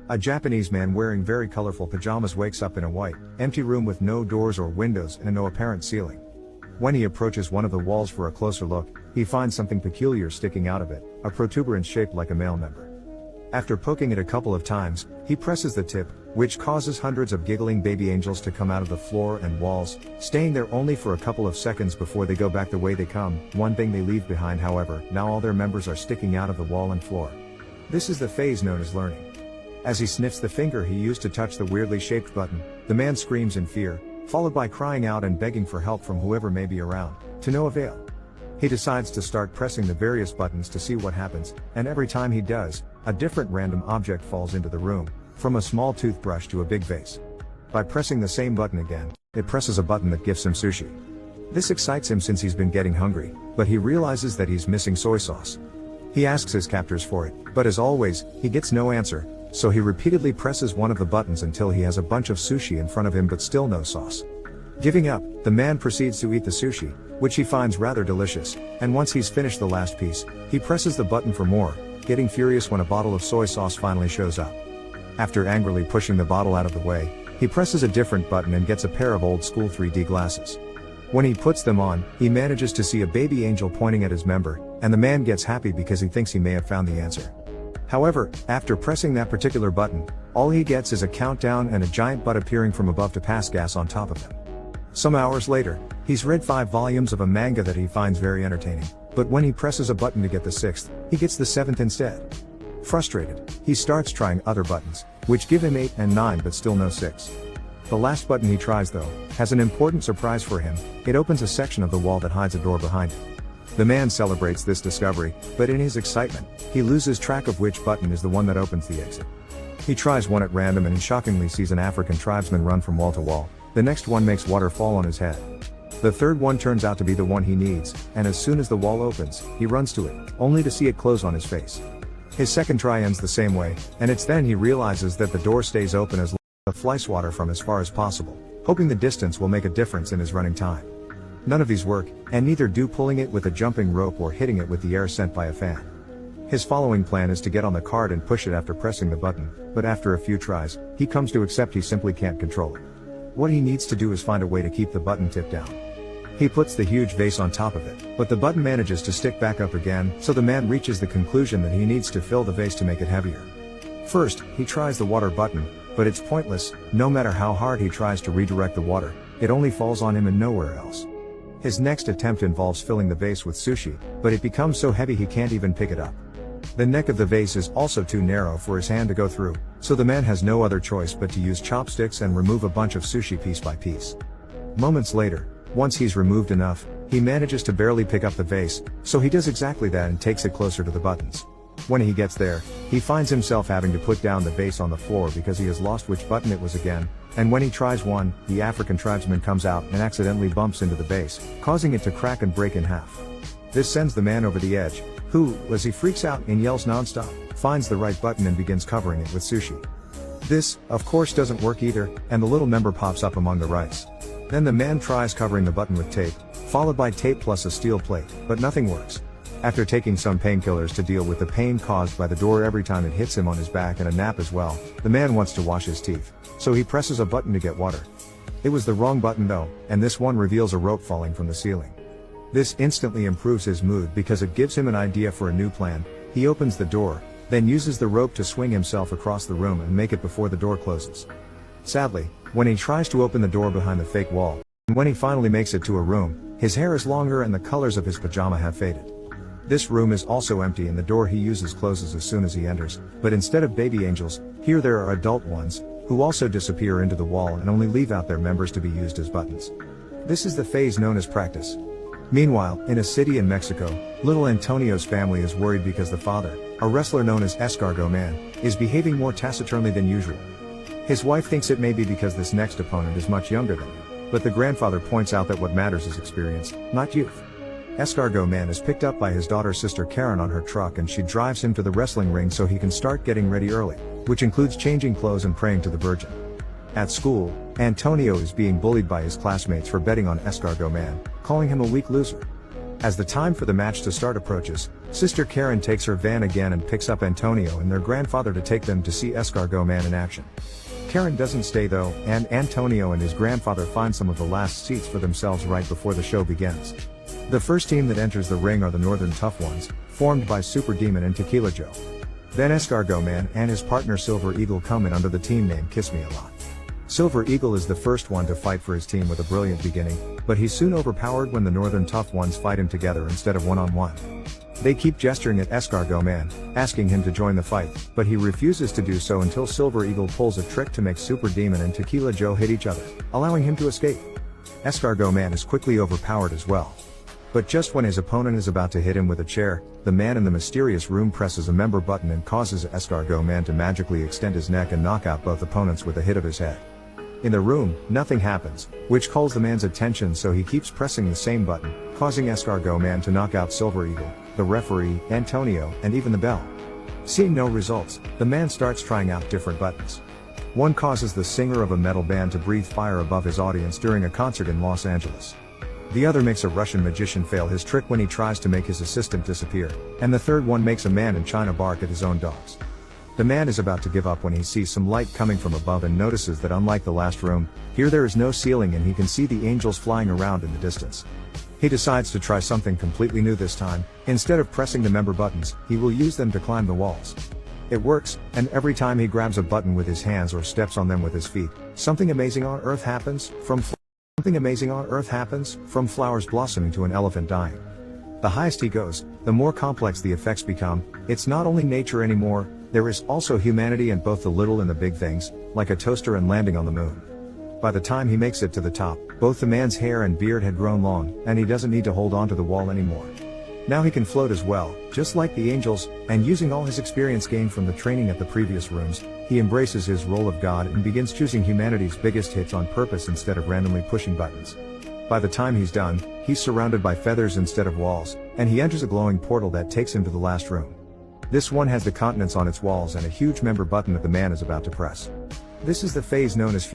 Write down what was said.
A Japanese man wearing very colorful pajamas wakes up in a white, empty room with no doors or windows and no apparent ceiling. When he approaches one of the walls for a closer look, he finds something peculiar sticking out of it, a protuberance shaped like a male member. After poking it a couple of times, he presses the tip, which causes hundreds of giggling baby angels to come out of the floor and walls, staying there only for a couple of seconds before they go back the way they come. One thing they leave behind, however, now all their members are sticking out of the wall and floor. This is the phase known as learning. As he sniffs the finger he used to touch the weirdly shaped button, the man screams in fear, followed by crying out and begging for help from whoever may be around, to no avail. He decides to start pressing the various buttons to see what happens, and every time he does, a different random object falls into the room, from a small toothbrush to a big vase. By pressing the same button again, it presses a button that gives him sushi. This excites him since he's been getting hungry, but he realizes that he's missing soy sauce. He asks his captors for it, but as always, he gets no answer, so he repeatedly presses one of the buttons until he has a bunch of sushi in front of him but still no sauce. Giving up, the man proceeds to eat the sushi, which he finds rather delicious, and once he's finished the last piece, he presses the button for more, getting furious when a bottle of soy sauce finally shows up. After angrily pushing the bottle out of the way, he presses a different button and gets a pair of old school 3D glasses. When he puts them on, he manages to see a baby angel pointing at his member, and the man gets happy because he thinks he may have found the answer. However, after pressing that particular button, all he gets is a countdown and a giant butt appearing from above to pass gas on top of him. Some hours later, he's read 5 volumes of a manga that he finds very entertaining, but when he presses a button to get the 6th, he gets the 7th instead. Frustrated, he starts trying other buttons, which give him 8 and 9 but still no 6. The last button he tries though, has an important surprise for him. It opens a section of the wall that hides a door behind him. The man celebrates this discovery, but in his excitement, he loses track of which button is the one that opens the exit. He tries one at random and shockingly sees an African tribesman run from wall to wall. The next one makes water fall on his head. The third one turns out to be the one he needs, and as soon as the wall opens, he runs to it, only to see it close on his face. His second try ends the same way, and it's then he realizes that the door stays open as long as he flies water from as far as possible, hoping the distance will make a difference in his running time. None of these work, and neither do pulling it with a jumping rope or hitting it with the air sent by a fan. His following plan is to get on the cart and push it after pressing the button, but after a few tries, he comes to accept he simply can't control it. What he needs to do is find a way to keep the button tipped down. He puts the huge vase on top of it, but the button manages to stick back up again, so the man reaches the conclusion that he needs to fill the vase to make it heavier. First, he tries the water button, but it's pointless. No matter how hard he tries to redirect the water, it only falls on him and nowhere else. His next attempt involves filling the vase with sushi, but it becomes so heavy he can't even pick it up. The neck of the vase is also too narrow for his hand to go through, so the man has no other choice but to use chopsticks and remove a bunch of sushi piece by piece. Moments later, once he's removed enough, he manages to barely pick up the vase, so he does exactly that and takes it closer to the buttons. When he gets there, he finds himself having to put down the vase on the floor because he has lost which button it was again, and when he tries one, the African tribesman comes out and accidentally bumps into the vase, causing it to crack and break in half. This sends the man over the edge, who, as he freaks out and yells nonstop, finds the right button and begins covering it with sushi. This, of course, doesn't work either, and the little member pops up among the rice. Then the man tries covering the button with tape, followed by tape plus a steel plate, but nothing works. After taking some painkillers to deal with the pain caused by the door every time it hits him on his back and a nap as well, the man wants to wash his teeth, so he presses a button to get water. It was the wrong button though, and this one reveals a rope falling from the ceiling. This instantly improves his mood because it gives him an idea for a new plan. He opens the door, then uses the rope to swing himself across the room and make it before the door closes. Sadly, when he tries to open the door behind the fake wall, and when he finally makes it to a room, his hair is longer and the colors of his pajama have faded. This room is also empty and the door he uses closes as soon as he enters, but instead of baby angels, here there are adult ones, who also disappear into the wall and only leave out their members to be used as buttons. This is the phase known as practice. Meanwhile, in a city in Mexico, little Antonio's family is worried because the father, a wrestler known as s3xu man, is behaving more taciturnly than usual. His wife thinks it may be because this next opponent is much younger than him, but the grandfather points out that what matters is experience, not youth. S3xu man is picked up by his daughter's sister Karen on her truck and she drives him to the wrestling ring so he can start getting ready early, which includes changing clothes and praying to the Virgin. At school, Antonio is being bullied by his classmates for betting on s3xu man, calling him a weak loser. As the time for the match to start approaches, Sister Karen takes her van again and picks up Antonio and their grandfather to take them to see Escargot Man in action. Karen doesn't stay though, and Antonio and his grandfather find some of the last seats for themselves right before the show begins. The first team that enters the ring are the Northern Tough Ones, formed by Super Demon and Tequila Joe. Then Escargot Man and his partner Silver Eagle come in under the team name Kiss Me A Lot. Silver Eagle is the first one to fight for his team with a brilliant beginning, but he's soon overpowered when the Northern Tough Ones fight him together instead of one-on-one. They keep gesturing at Escargot Man, asking him to join the fight, but he refuses to do so until Silver Eagle pulls a trick to make Super Demon and Tequila Joe hit each other, allowing him to escape. Escargot Man is quickly overpowered as well. But just when his opponent is about to hit him with a chair, the man in the mysterious room presses a member button and causes Escargot Man to magically extend his neck and knock out both opponents with a hit of his head. In the room, nothing happens, which calls the man's attention, so he keeps pressing the same button, causing Escargot Man to knock out Silver Eagle, the referee, Antonio, and even the bell. Seeing no results, the man starts trying out different buttons. One causes the singer of a metal band to breathe fire above his audience during a concert in Los Angeles. The other makes a Russian magician fail his trick when he tries to make his assistant disappear, and the third one makes a man in China bark at his own dogs. The man is about to give up when he sees some light coming from above and notices that unlike the last room, here there is no ceiling and he can see the angels flying around in the distance. He decides to try something completely new this time. Instead of pressing the member buttons, he will use them to climb the walls. It works, and every time he grabs a button with his hands or steps on them with his feet, something amazing on earth happens, from flowers blossoming to an elephant dying. The highest he goes, the more complex the effects become. It's not only nature anymore, there is also humanity and both the little and the big things, like a toaster and landing on the moon. By the time he makes it to the top, both the man's hair and beard had grown long, and he doesn't need to hold on to the wall anymore. Now he can float as well, just like the angels, and using all his experience gained from the training at the previous rooms, he embraces his role of God and begins choosing humanity's biggest hits on purpose instead of randomly pushing buttons. By the time he's done, he's surrounded by feathers instead of walls, and he enters a glowing portal that takes him to the last room. This one has the continents on its walls and a huge member button that the man is about to press. This is the phase known as